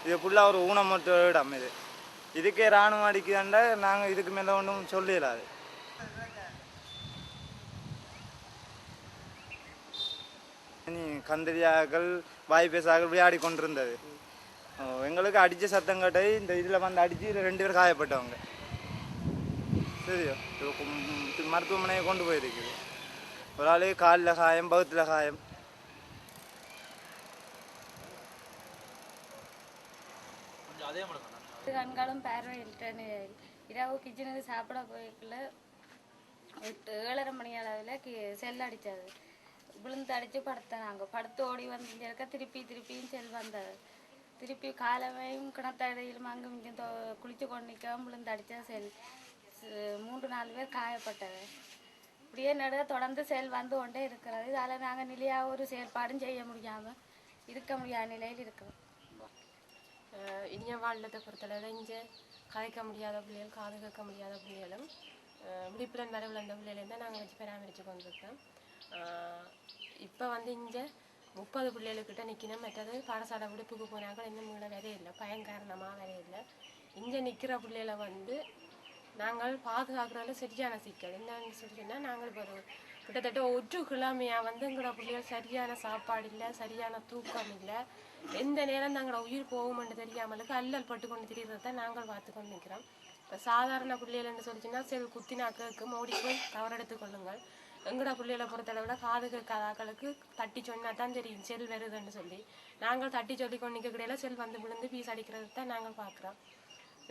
இது ஃபுல்லாக ஒரு ஊனமுற்ற இடம். இதுக்கே இராணுவம் அடிக்குதாண்டா நாங்கள் இதுக்கு மேலே ஒன்றும் சொல்லலாது. கந்தரியாக்கள் வாய்ப்பேசாக்கள் விளையாடி கொண்டிருந்தது. எங்களுக்கு அடித்த சத்தம் கேட்டை இந்த இதில் வந்து அடித்து 2 பேர் காயப்பட்டவங்க. சரியோ மருத்துவமனையை கொண்டு போயிருக்குது. ஒரு ஆள் காலில் காயம், பகுத்தில் காயம். கண்காலம் பார்வையிட்டேன்னு இரவு கிச்சனுக்கு சாப்பிட போய்க்குள்ள 7:30 மணி அளவில் செல் அடித்தது. விழுந்து அடித்து படுத்தாங்க. படுத்து ஓடி வந்து திருப்பியும் செல் வந்தது. திருப்பி காலமையும் கிணத்தடையிலும் அங்கும் இங்கும் குளித்து கொண்டு நிற்கவும் விழுந்து அடித்த செல் 3-4 பேர் காயப்பட்டது. இப்படியே தொடர்ந்து செல் வந்து கொண்டே இருக்கிறது. இதால் நாங்கள் நிலையாக ஒரு செயல்பாடும் செய்ய முடியாமல் இருக்க முடியாத நிலையில் இருக்கிறோம். இனிய வாழ்லத்தை பொறுத்தளவில் இங்கே கதைக்க முடியாத பிள்ளைகள், காது கேட்க முடியாத பிள்ளைகளும் விழிப்புடன் வரவில் அந்த பிள்ளைகளையும் தான் நாங்கள் வச்சு பராமரித்து கொண்டிருக்கோம். இப்போ வந்து இங்கே 30 பிள்ளைகளுக்கிட்ட நிற்கணும். மற்றது பாடசாலை விடுப்புக்கு போனாங்க இன்னும் மீள வரையில்லை, பயங்காரணமாக வரையில்லை. இங்கே நிற்கிற பிள்ளைகளை வந்து நாங்கள் பாதுகாக்கிறதுல சரியான சிக்கல். என்னன்னு சொல்லிச்சுன்னா, நாங்கள் இப்போ கிட்டத்தட்ட 1 கிழமையாக வந்து எங்களோட பிள்ளைகள் சரியான சாப்பாடு இல்லை, சரியான தூக்கம் இல்லை. எந்த நேரம் நாங்களோட உயிர் போகும்னு தெரியாமலுக்கு அல்லல் பட்டு கொண்டு திரிகிறத நாங்கள் பார்த்து கொண்டு நிற்கிறோம். இப்போ சாதாரண பிள்ளைகள்னு சொல்லிச்சுன்னா செல் குத்தினா கேட்கும், ஓடி போய் கவர் எடுத்துக்கொள்ளுங்கள். எங்களோட பிள்ளைகளை பொறுத்தளவில் காது கேட்காதாக்களுக்கு தட்டி சொன்னால் தான் தெரியும் செல் வருதுன்னு சொல்லி. நாங்கள் தட்டி சொல்லி கொண்டு நிற்கக்கூடியல செல் வந்து விழுந்து பீஸ் அடிக்கிறது தான் நாங்கள் பார்க்குறோம்.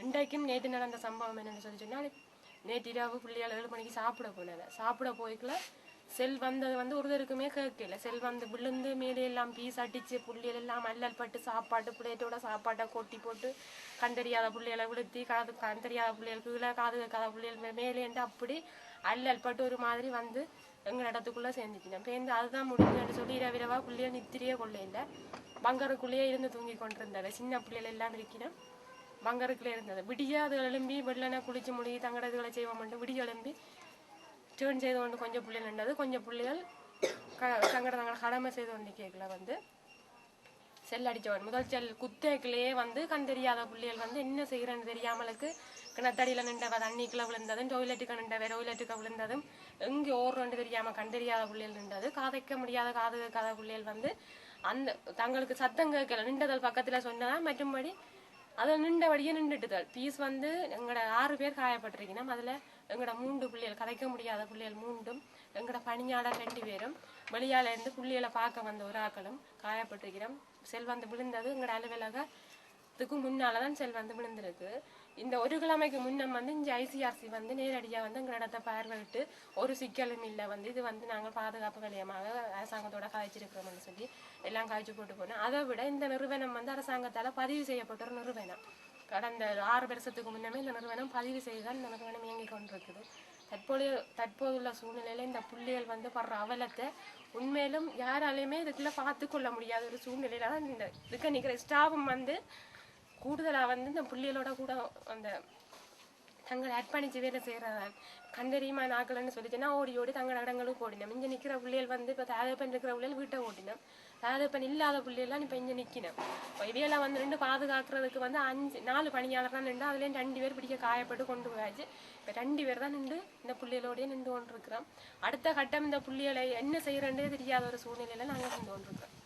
இன்றைக்கும் நேற்று நடந்த சம்பவம் என்னென்னு சொல்லி சொன்னால், நேற்று இரவு பிள்ளைகள் 7 மணிக்கு சாப்பிட போனது. சாப்பிட போய்க்குள்ள செல் வந்தது வந்து ஒருத்தருக்குமே கேட்கல. செல் வந்து விழுந்து மேலே எல்லாம் பீஸ் அடித்து புள்ளிகள் எல்லாம் அல்லல் பட்டு சாப்பாட்டு பிளேட்டோட சாப்பாட்டை கொட்டி போட்டு கண்டறியாத பிள்ளைகளை விழுத்தி கண்டறியாத பிள்ளைகள் கீழே, காது கேட்காத பிள்ளைகள் மேலேண்டு அப்படி அல்லல் பட்டு ஒரு மாதிரி வந்து எங்கள் இடத்துக்குள்ளே சேர்ந்துச்சினோம். பேருந்து அதுதான் முடிஞ்சுன்னு சொல்லி இரவிரவா பிள்ளைகள் நித்திரியே கொள்ள இல்லை. பங்கருக்குள்ளேயே இருந்து தூங்கி கொண்டிருந்தது. சின்ன பிள்ளைகள் எல்லாம் இருக்கணும் பங்கருக்குள்ளே இருந்தது. விடிய அது எழும்பி வெள்ளனை குளிச்சு மொழி தங்கடதுகளை செய்வோம்ட்டு விடிய எழும்பி டேர்ன் செய்து கொண்டு கொஞ்சம் பிள்ளைகள் நின்றது. கொஞ்சம் பிள்ளைகள் தங்களோட கடமை செய்து கொண்டு கேட்கல வந்து செல் அடித்தவன் முதல் செல் குத்தேக்கிலேயே வந்து கண்டறியாத பிள்ளைகள் வந்து என்ன செய்கிறேன்னு தெரியாமலுக்கு கிணத்தடியில் நின்றவ தண்ணிக்குள்ளே விழுந்ததும், டொய்லெட்டுக்கு நின்றவ டொய்லெட்டுக்கு விழுந்ததும், எங்கே ஓடுறோன்னு தெரியாமல் கண்டறியாத பிள்ளைகள் நின்றது. காதைக்க முடியாத காது கேட்காத பிள்ளைகள் வந்து அந்த தங்களுக்கு சத்தம் கேட்கல நின்றதல் பக்கத்தில் சொன்னதான் மற்றும்படி அதில் நின்றபடியே நின்றுட்டுதல். பீஸ் வந்து எங்களோட 6 பேர் காயப்பட்டிருக்கணும். அதில் எங்களோட 3 பிள்ளைகள் கதைக்க முடியாத பிள்ளைகள் 3ம், எங்களோட பணியாளர் 2 பேரும், வெளியால இருந்து பிள்ளைகளை பார்க்க வந்த ஒரு ஆக்களும் காயப்பட்டிருக்கிறோம். செல் வந்து விழுந்தது எங்களோட அலுவலகத்துக்கு முன்னால தான் செல் வந்து விழுந்திருக்கு. இந்த 1 கிழமைக்கு முன்னம் வந்து இங்கே ICRC வந்து நேரடியாக வந்து எங்களோட இடத்தை பார்வையிட்டு ஒரு சிக்கலும் இல்லை வந்து இது வந்து நாங்கள் பாதுகாப்பு நிலையமாக அரசாங்கத்தோட காய்ச்சிருக்கிறோம்னு சொல்லி எல்லாம் காய்ச்சி போட்டு போனோம். அதை விட இந்த நிறுவனம் வந்து அரசாங்கத்தால் பதிவு செய்யப்பட்ட ஒரு நிறுவனம். கடந்த 6 வருஷத்துக்கு முன்னமே இந்த நிறுவனம் பதிவு செய்துதான் இந்த நிறுவனம் இயங்கி கொண்டிருக்குது. தற்போதுள்ள சூழ்நிலையில இந்த புள்ளிகள் வந்து படுற அவலத்தை உண்மையிலும் யாராலையுமே இதுக்குள்ள பார்த்து கொள்ள முடியாத ஒரு சூழ்நிலையில தான் இந்த இதுக்கு நிற்கிற ஸ்டாஃபும் வந்து கூடுதலாக வந்து இந்த புள்ளிகளோட கூட அந்த தங்களை அர்ப்பணிச்சு வேலை செய்கிறதா கண்டறியுமா நாக்கள்னு சொல்லிச்சுன்னா ஓடி ஓடி தங்கள் இடங்களுக்கு ஓடினோம். இங்கே நிற்கிற பிள்ளைகள் வந்து இப்போ தாதப்பன் இருக்கிற பிள்ளைகள் வீட்டை ஓடினோம். தாதப்பன் இல்லாத பிள்ளைகள்லாம் இப்போ இங்கே நிற்கணும். இப்போ இவையெல்லாம் வந்து 2 பாதுகாக்கிறதுக்கு வந்து 4 பணியாளர் தான் நின்று அதுலேயும் 2 பேர் பிடிக்க காயப்பட்டு கொண்டு போயாச்சு. இப்போ 2 பேர் தான் நின்று இந்த புள்ளிகளோடய நின்று கொண்டிருக்கிறோம். அடுத்த கட்டம் இந்த புள்ளிகளை என்ன செய்கிறேன்றே தெரியாத ஒரு சூழ்நிலையில் நாங்கள் நின்று கொண்டிருக்கிறோம்.